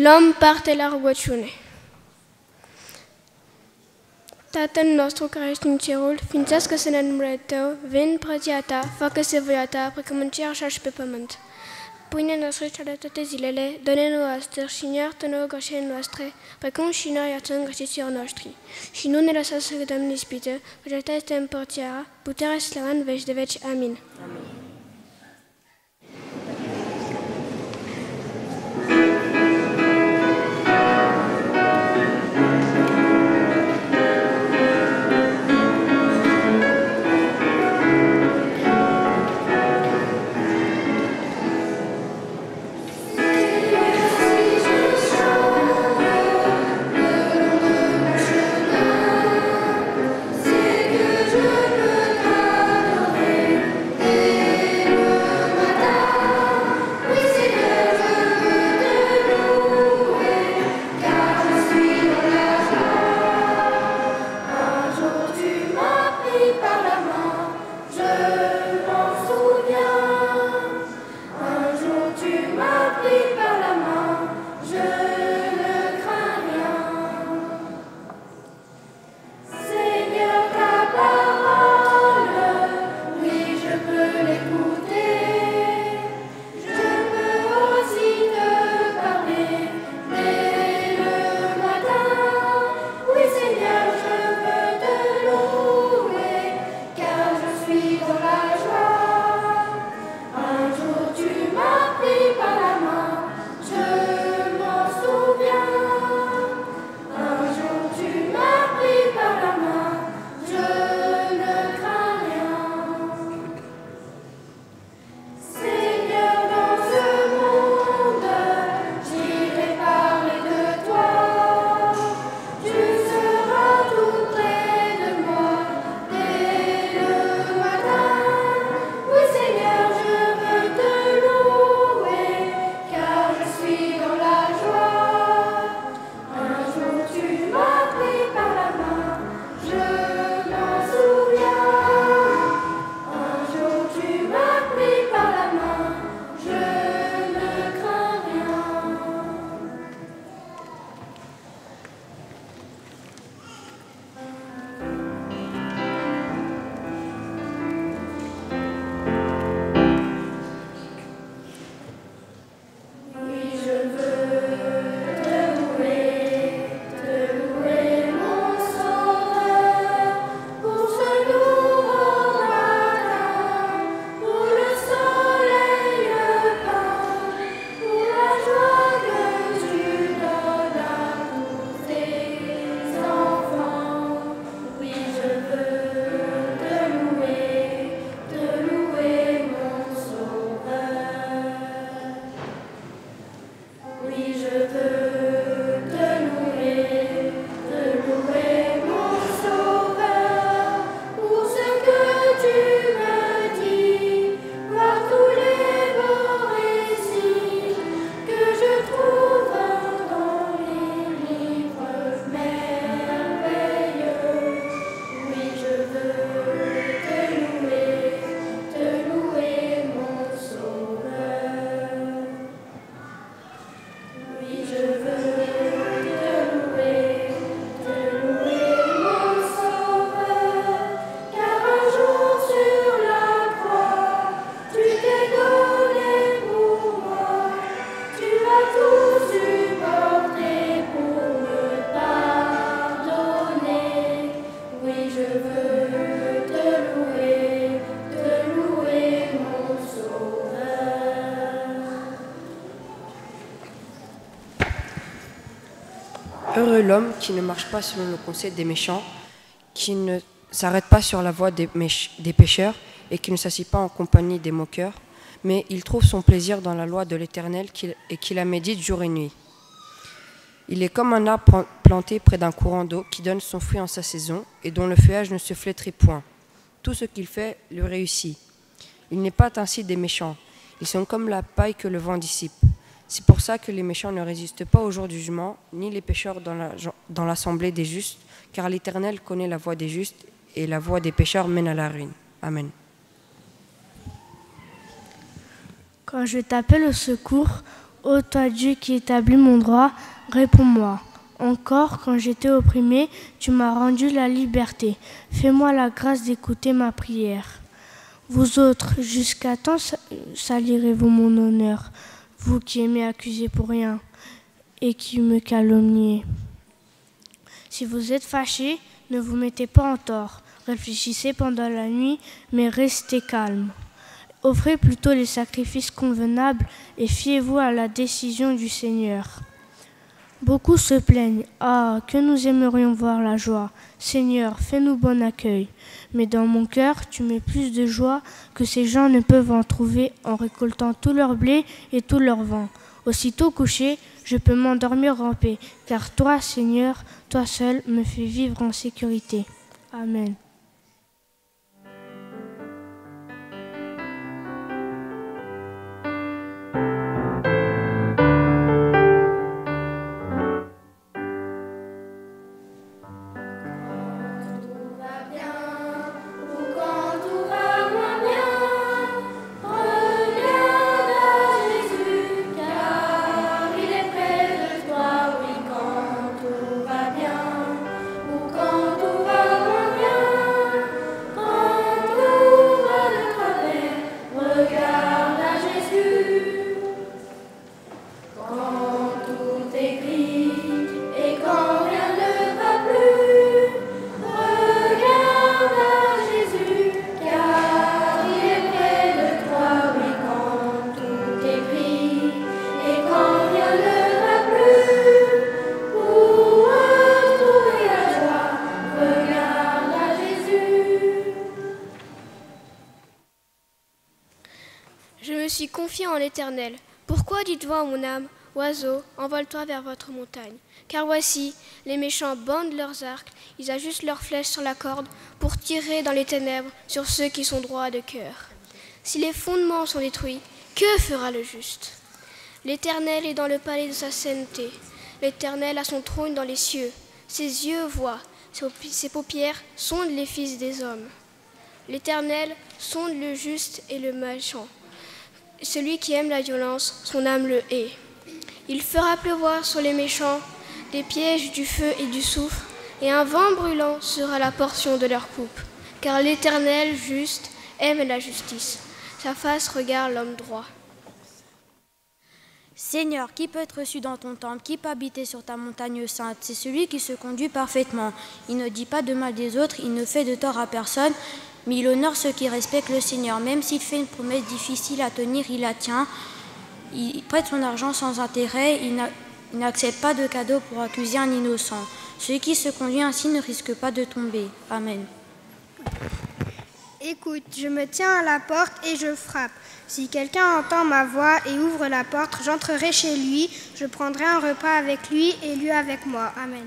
L'om parte l'arguaccione. Tatăl nostru care ești în cerul, ființească-se numele Tău, vin împărăția Ta, facă-se voia Ta, precum în cer așa și pe pământ. Pâinea noastră cea de toate zilele, dă-ne-o astăzi și iartă-ne greșelile noastre, precum și noi iertăm greșiților noștri. Și nu ne lăsa să cădem în ispită, căci Ta este împărăția, puterea și slava în veci de veci. Amin. Amin. Heureux l'homme qui ne marche pas selon le conseil des méchants, qui ne s'arrête pas sur la voie des pécheurs et qui ne s'assied pas en compagnie des moqueurs, mais il trouve son plaisir dans la loi de l'Éternel et qui la médite jour et nuit. Il est comme un arbre planté près d'un courant d'eau qui donne son fruit en sa saison et dont le feuillage ne se flétrit point. Tout ce qu'il fait lui réussit. Il n'est pas ainsi des méchants. Ils sont comme la paille que le vent dissipe. C'est pour ça que les méchants ne résistent pas au jour du jugement, ni les pécheurs dans l'assemblée des justes, car l'Éternel connaît la voie des justes et la voie des pécheurs mène à la ruine. Amen. Quand je t'appelle au secours, Ô toi Dieu qui établis mon droit, réponds-moi. Encore, quand j'étais opprimé, tu m'as rendu la liberté. Fais-moi la grâce d'écouter ma prière. Vous autres, jusqu'à temps salirez-vous mon honneur, vous qui aimez accuser pour rien et qui me calomniez. Si vous êtes fâchés, ne vous mettez pas en tort. Réfléchissez pendant la nuit, mais restez calme. Offrez plutôt les sacrifices convenables et fiez-vous à la décision du Seigneur. Beaucoup se plaignent. Ah, que nous aimerions voir la joie. Seigneur, fais-nous bon accueil. Mais dans mon cœur, tu mets plus de joie que ces gens ne peuvent en trouver en récoltant tout leur blé et tout leur vin. Aussitôt couché, je peux m'endormir en paix, car toi, Seigneur, toi seul me fais vivre en sécurité. Amen. Confiez en l'Éternel. Pourquoi dites-vous à mon âme, oiseau, envole-toi vers votre montagne? Car voici, les méchants bandent leurs arcs, ils ajustent leurs flèches sur la corde pour tirer dans les ténèbres sur ceux qui sont droits de cœur. Si les fondements sont détruits, que fera le juste? L'Éternel est dans le palais de sa sainteté. L'Éternel a son trône dans les cieux. Ses yeux voient, ses paupières sondent les fils des hommes. L'Éternel sonde le juste et le méchant. Celui qui aime la violence, son âme le hait. Il fera pleuvoir sur les méchants des pièges du feu et du soufre, et un vent brûlant sera la portion de leur coupe. Car l'Éternel juste aime la justice. Sa face regarde l'homme droit. Seigneur, qui peut être reçu dans ton temple? Qui peut habiter sur ta montagne sainte? C'est celui qui se conduit parfaitement. Il ne dit pas de mal des autres, il ne fait de tort à personne, mais il honore ceux qui respectent le Seigneur. Même s'il fait une promesse difficile à tenir, il la tient. Il prête son argent sans intérêt, il n'accepte pas de cadeau pour accuser un innocent. Celui qui se conduit ainsi ne risque pas de tomber. Amen. Écoute, je me tiens à la porte et je frappe. Si quelqu'un entend ma voix et ouvre la porte, j'entrerai chez lui, je prendrai un repas avec lui et lui avec moi. Amen.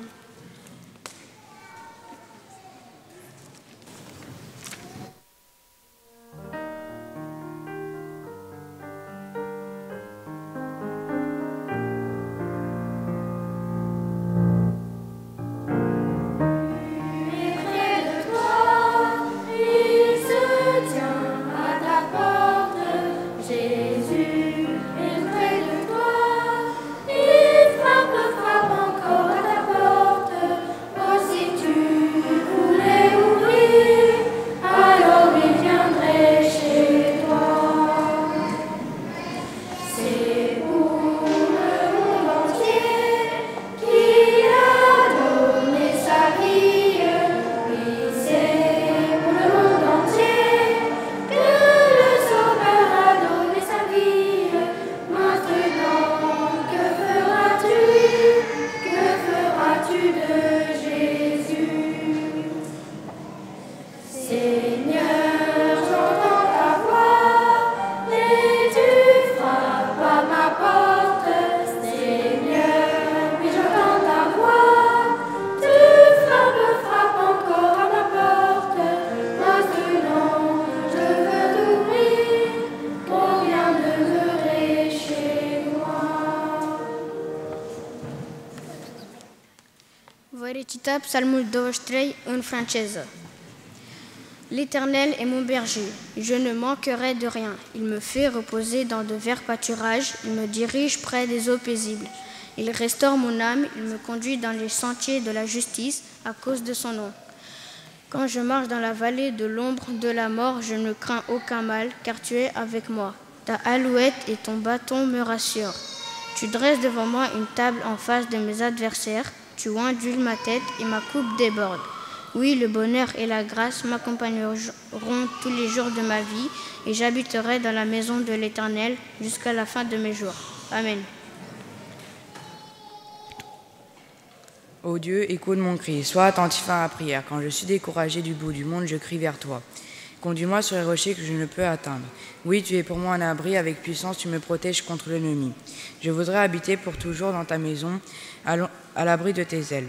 Voi recita Psalmul 23 în franceză. L'Éternel est mon berger, je ne manquerai de rien. Il me fait reposer dans de verts pâturages, il me dirige près des eaux paisibles. Il restaure mon âme, il me conduit dans les sentiers de la justice à cause de son nom. Quand je marche dans la vallée de l'ombre de la mort, je ne crains aucun mal, car tu es avec moi. Ta alouette et ton bâton me rassurent. Tu dresses devant moi une table en face de mes adversaires, tu oindules ma tête et ma coupe déborde. Oui, le bonheur et la grâce m'accompagneront tous les jours de ma vie, et j'habiterai dans la maison de l'Éternel jusqu'à la fin de mes jours. Amen. Ô Dieu, écoute mon cri, sois attentif à ma prière. Quand je suis découragé du bout du monde, je crie vers toi. Conduis-moi sur les rochers que je ne peux atteindre. Oui, tu es pour moi un abri, avec puissance tu me protèges contre l'ennemi. Je voudrais habiter pour toujours dans ta maison, à l'abri de tes ailes.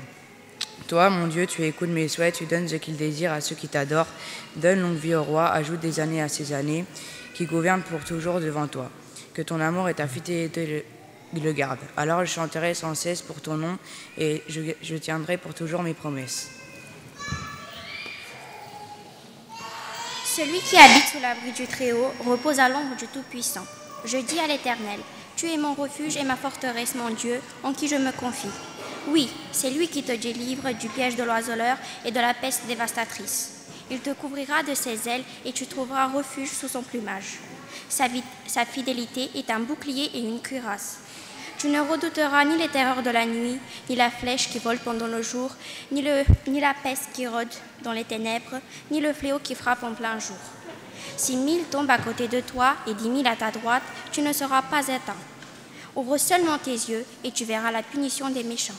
Toi, mon Dieu, tu écoutes mes souhaits, tu donnes ce qu'ils désirent à ceux qui t'adorent. Donne longue vie au roi, ajoute des années à ses années, qui gouvernent pour toujours devant toi. Que ton amour et ta fidélité le gardent. Alors je chanterai sans cesse pour ton nom et je tiendrai pour toujours mes promesses. Celui qui habite sous l'abri du Très-Haut repose à l'ombre du Tout-Puissant. Je dis à l'Éternel, tu es mon refuge et ma forteresse, mon Dieu, en qui je me confie. Oui, c'est lui qui te délivre du piège de l'oiseleur et de la peste dévastatrice. Il te couvrira de ses ailes et tu trouveras refuge sous son plumage. Sa fidélité est un bouclier et une cuirasse. Tu ne redouteras ni les terreurs de la nuit, ni la flèche qui vole pendant le jour, ni la peste qui rôde dans les ténèbres, ni le fléau qui frappe en plein jour. Si 1000 tombent à côté de toi et 10 000 à ta droite, tu ne seras pas éteint. Ouvre seulement tes yeux et tu verras la punition des méchants.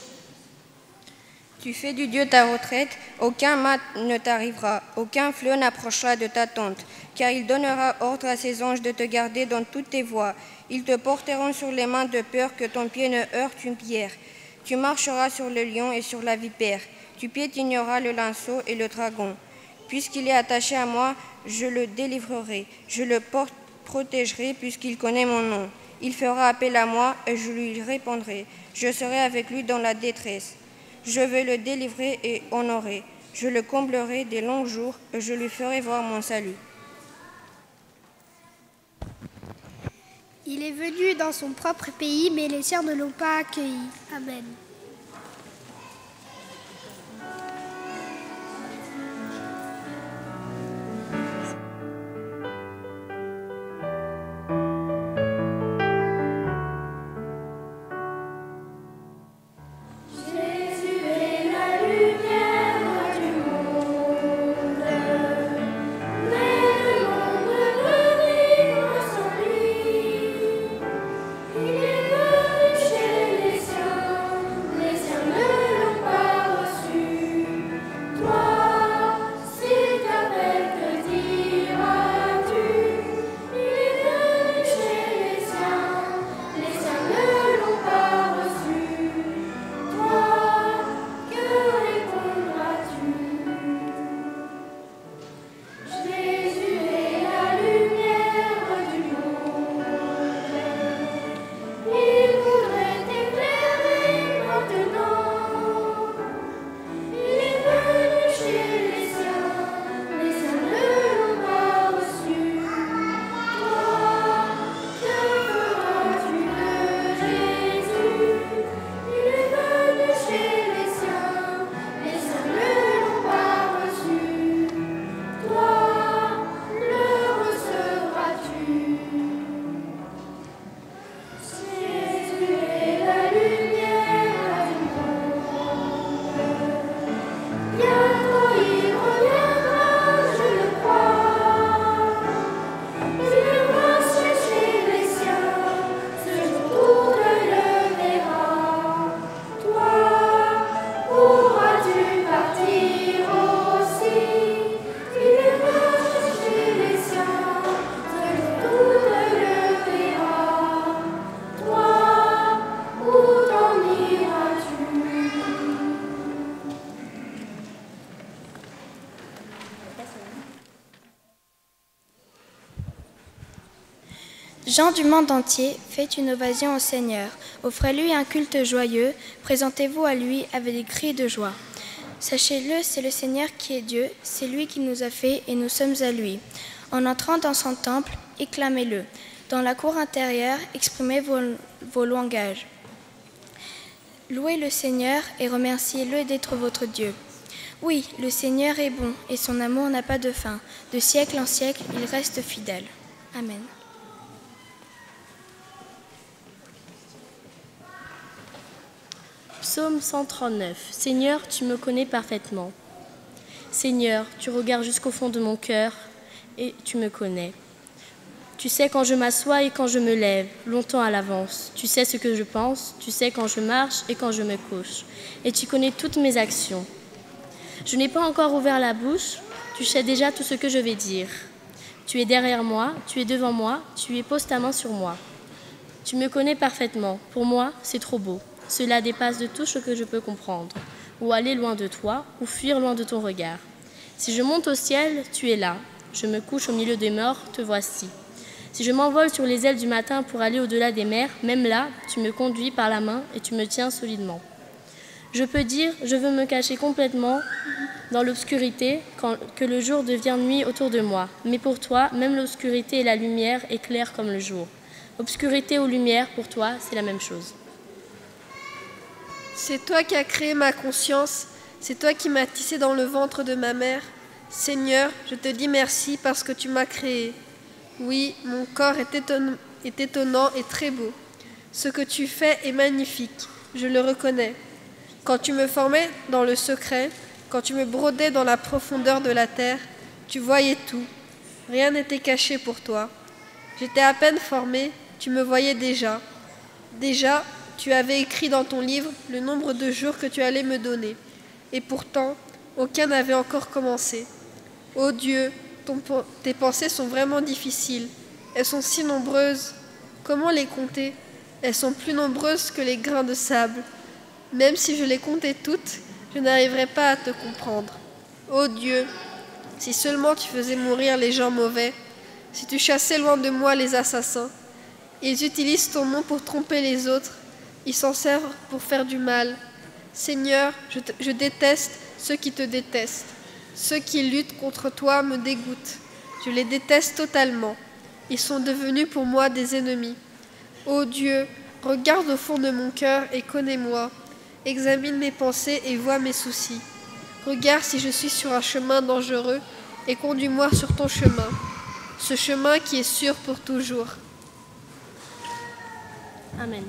Tu fais du Dieu ta retraite, aucun mal ne t'arrivera, aucun fléau n'approchera de ta tente, car il donnera ordre à ses anges de te garder dans toutes tes voies. Ils te porteront sur les mains de peur que ton pied ne heurte une pierre. Tu marcheras sur le lion et sur la vipère, tu piétineras le linceau et le dragon. Puisqu'il est attaché à moi, je le délivrerai, je le protégerai puisqu'il connaît mon nom. Il fera appel à moi et je lui répondrai, je serai avec lui dans la détresse. Je vais le délivrer et honorer. Je le comblerai des longs jours et je lui ferai voir mon salut. Il est venu dans son propre pays, mais les siens ne l'ont pas accueilli. Amen. Gens du monde entier, faites une ovation au Seigneur. Offrez-lui un culte joyeux, présentez-vous à lui avec des cris de joie. Sachez-le, c'est le Seigneur qui est Dieu, c'est lui qui nous a fait et nous sommes à lui. En entrant dans son temple, acclamez-le. Dans la cour intérieure, exprimez vos langages. Louez le Seigneur et remerciez-le d'être votre Dieu. Oui, le Seigneur est bon et son amour n'a pas de fin. De siècle en siècle, il reste fidèle. Amen. Psaume 139. Seigneur, tu me connais parfaitement. Seigneur, tu regardes jusqu'au fond de mon cœur et tu me connais. Tu sais quand je m'assois et quand je me lève, longtemps à l'avance. Tu sais ce que je pense, tu sais quand je marche et quand je me couche. Et tu connais toutes mes actions. Je n'ai pas encore ouvert la bouche, tu sais déjà tout ce que je vais dire. Tu es derrière moi, tu es devant moi, tu poses ta main sur moi. Tu me connais parfaitement. Pour moi, c'est trop beau. Cela dépasse de tout ce que je peux comprendre. Ou aller loin de toi, ou fuir loin de ton regard. Si je monte au ciel, tu es là. Je me couche au milieu des morts, te voici. Si je m'envole sur les ailes du matin pour aller au-delà des mers, même là, tu me conduis par la main et tu me tiens solidement. Je peux dire, je veux me cacher complètement dans l'obscurité que le jour devient nuit autour de moi. Mais pour toi, même l'obscurité et la lumière est claire comme le jour. Obscurité ou lumière, pour toi, c'est la même chose. C'est toi qui as créé ma conscience, c'est toi qui m'as tissé dans le ventre de ma mère. Seigneur, je te dis merci parce que tu m'as créé. Oui, mon corps est étonnant et très beau. Ce que tu fais est magnifique, je le reconnais. Quand tu me formais dans le secret, quand tu me brodais dans la profondeur de la terre, tu voyais tout. Rien n'était caché pour toi. J'étais à peine formée, tu me voyais déjà. Déjà, tu avais écrit dans ton livre le nombre de jours que tu allais me donner. Et pourtant, aucun n'avait encore commencé. Ô Dieu, tes pensées sont vraiment difficiles. Elles sont si nombreuses. Comment les compter? Elles sont plus nombreuses que les grains de sable. Même si je les comptais toutes, je n'arriverais pas à te comprendre. Ô Dieu, si seulement tu faisais mourir les gens mauvais, si tu chassais loin de moi les assassins. Ils utilisent ton nom pour tromper les autres. Ils s'en servent pour faire du mal. Seigneur, je déteste ceux qui te détestent. Ceux qui luttent contre toi me dégoûtent. Je les déteste totalement. Ils sont devenus pour moi des ennemis. Ô Dieu, regarde au fond de mon cœur et connais-moi. Examine mes pensées et vois mes soucis. Regarde si je suis sur un chemin dangereux et conduis-moi sur ton chemin. Ce chemin qui est sûr pour toujours. Amen.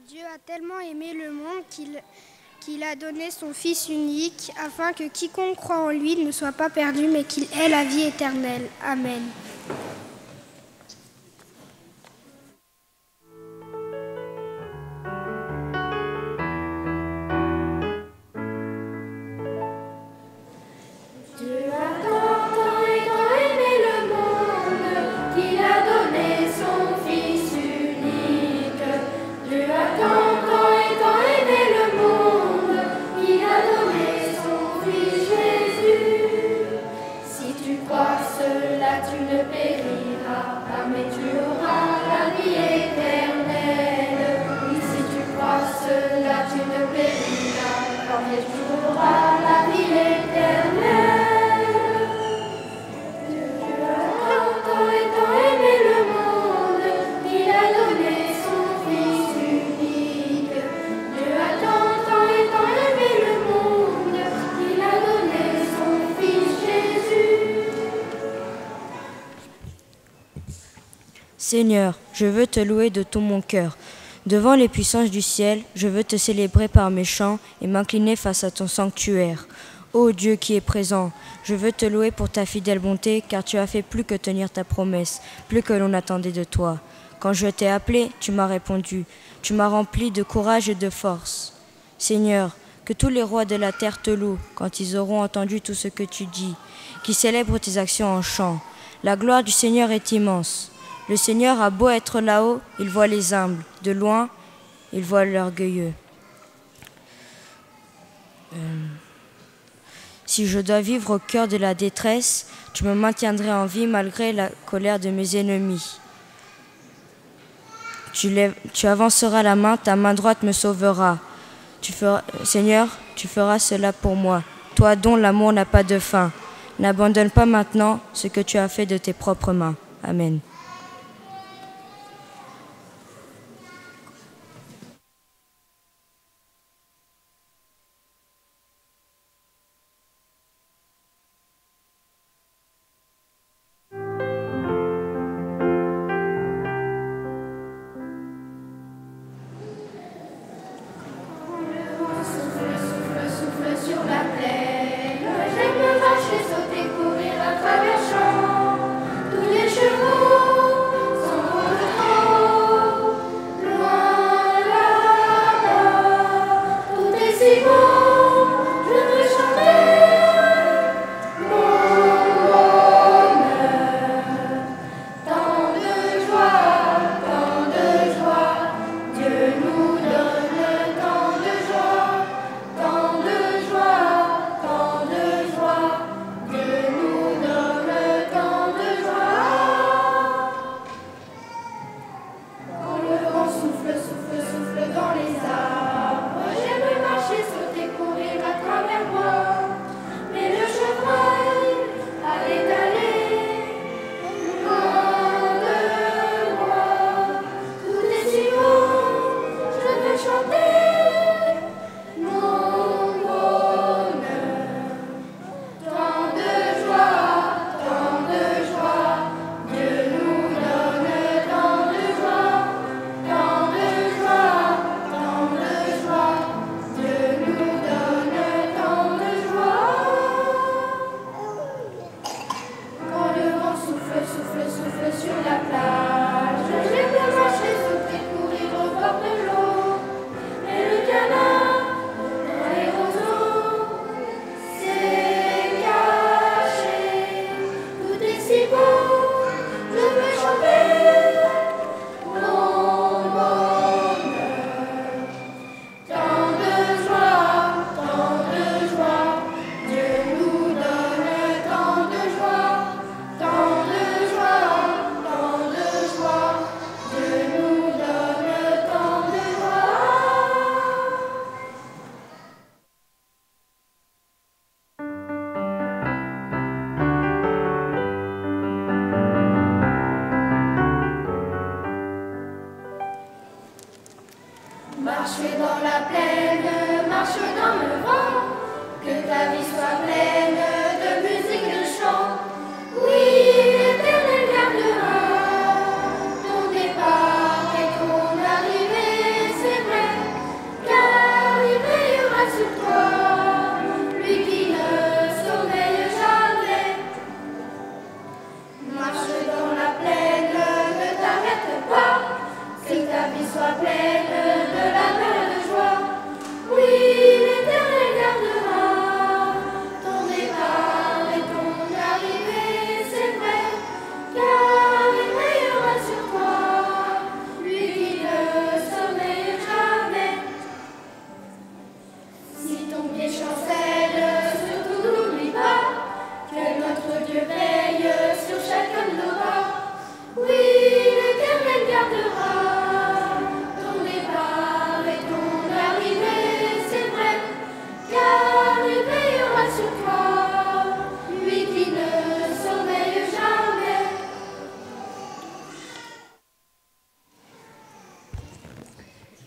Dieu a tellement aimé le monde qu'il a donné son Fils unique, afin que quiconque croit en lui ne soit pas perdu, mais qu'il ait la vie éternelle. Amen. Seigneur, je veux te louer de tout mon cœur. Devant les puissances du ciel, je veux te célébrer par mes chants et m'incliner face à ton sanctuaire. Ô Dieu qui est présent, je veux te louer pour ta fidèle bonté, car tu as fait plus que tenir ta promesse, plus que l'on attendait de toi. Quand je t'ai appelé, tu m'as répondu. Tu m'as rempli de courage et de force. Seigneur, que tous les rois de la terre te louent quand ils auront entendu tout ce que tu dis, qu'ils célèbrent tes actions en chant. La gloire du Seigneur est immense. Le Seigneur a beau être là-haut, il voit les humbles. De loin, il voit l'orgueilleux. Si je dois vivre au cœur de la détresse, tu me maintiendrais en vie malgré la colère de mes ennemis. Tu avanceras la main, ta main droite me sauvera. Seigneur, tu feras cela pour moi. Toi dont l'amour n'a pas de fin. N'abandonne pas maintenant ce que tu as fait de tes propres mains. Amen. C'est vrai.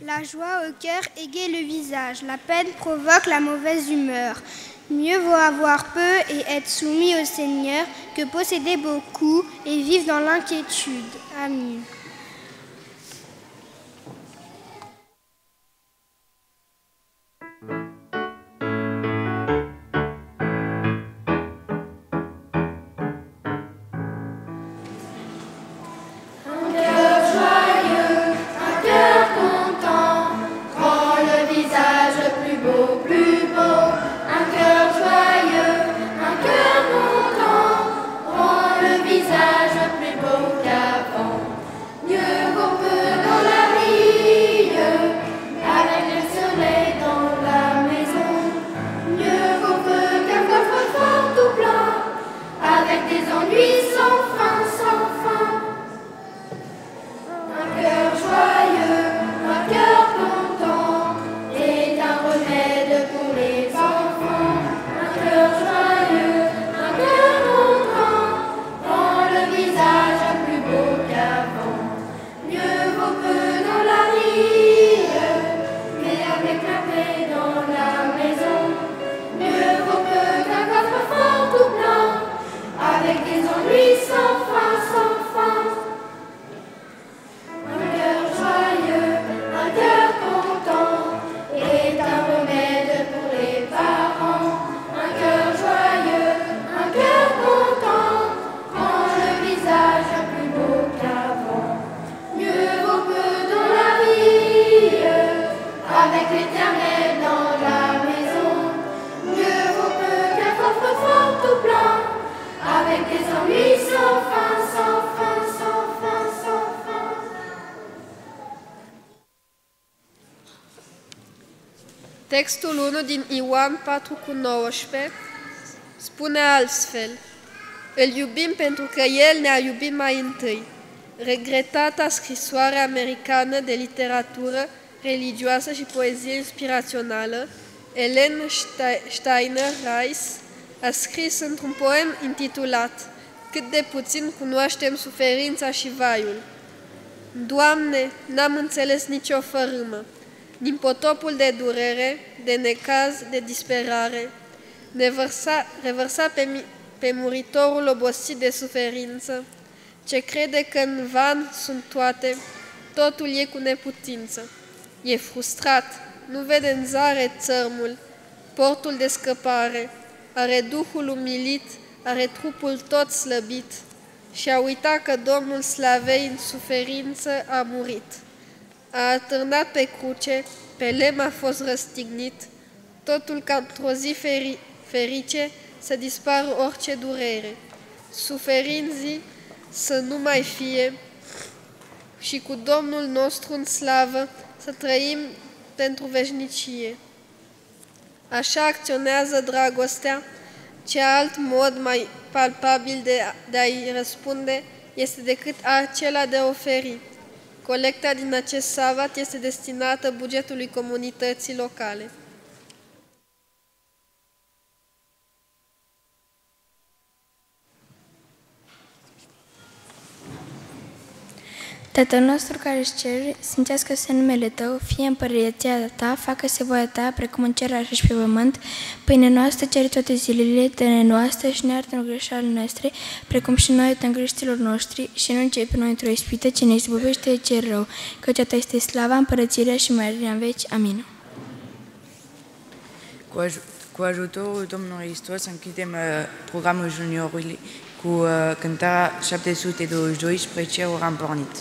La joie au cœur égaye le visage, la peine provoque la mauvaise humeur. Mieux vaut avoir peu et être soumis au Seigneur que posséder beaucoup et vivre dans l'inquiétude. Amen. Textul 1 din Ioan 4:19 spune altfel: Îl iubim pentru că El ne-a iubit mai întâi. Regretata scrisoare americană de literatură religioasă și poezie inspirațională, Ellen Steiner Rice, a scris într-un poem intitulat Cât de puțin cunoaștem suferința și vaiul. Doamne, n-am înțeles nicio fărâmă, din potopul de durere, de necaz, de disperare, revărsa pe muritorul obosit de suferință, ce crede că în van sunt toate, totul e cu neputință. E frustrat, nu vede în zare țărmul, portul de scăpare, are duhul umilit, are trupul tot slăbit și a uitat că Domnul Slavei în suferință a murit. A atârnat pe cruce, pe lemn a fost răstignit, totul ca într-o zi ferice să dispară orice durere. Suferinții să nu mai fie și cu Domnul nostru în slavă să trăim pentru veșnicie. Așa acționează dragostea, ce alt mod mai palpabil de a-i răspunde este decât acela de a oferi. Colecta din acest sabat este destinată bugetului comunității locale. Tatăl nostru care ești cer, sfințească-se numele Tău, fie împărăția Ta, facă-se voia Ta, precum în cer așa și pe pământ. Pâinea noastră cere toate zilele, dă-ne noastră și ne iartă greșelile noastre, precum și noi iertăm greșiților noștri, și nu începe pe noi într-o ispită, ce ne izbăvește de cel rău, căci a Ta este slava, împărățirea și mărirea în veci. Amin. Cu ajutorul Domnului Hristos închidem programul juniorului cu cântarea 722 spre cerul am pornit.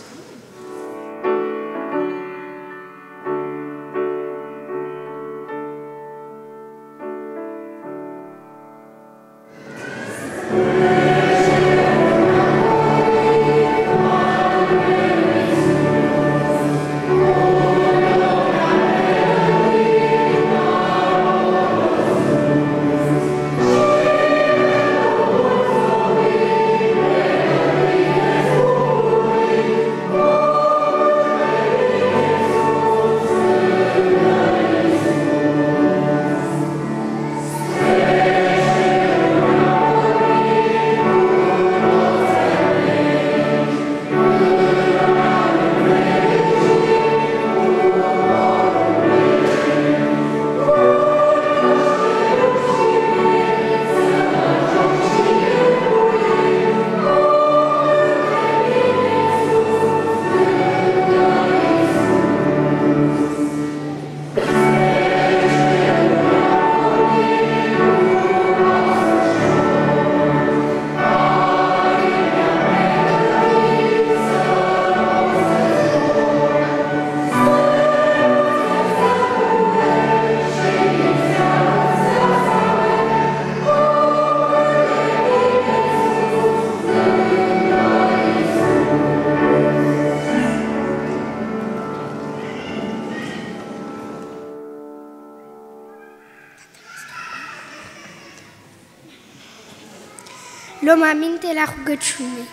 Luăm aminte la rugăciune.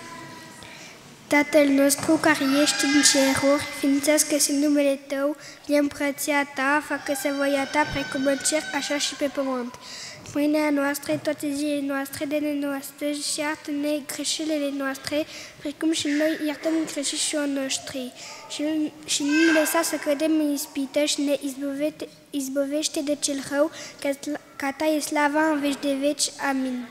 Tatăl nostru care ești în ceruri, sfințească-se numele Tău, vie împărăția Ta, facă-se voia Ta precum în cer, așa și pe pământ. Pâinea noastră, toate zilele noastre, dă-ne nouă astăzi și iartă-ne greșelile noastre, precum și noi iertăm greșișilor noștri. Și nu ne lăsa să cădem în ispită și ne izbăvește de cel rău, ca Ta e slava în veci de veci. Amin.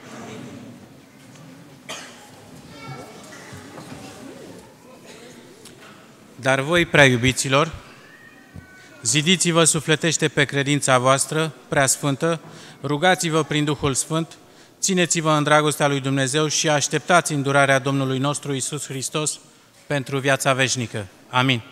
Dar voi, prea iubiților, zidiți-vă sufletește pe credința voastră, prea sfântă, rugați-vă prin Duhul Sfânt, țineți-vă în dragostea lui Dumnezeu și așteptați îndurarea Domnului nostru Iisus Hristos pentru viața veșnică. Amin.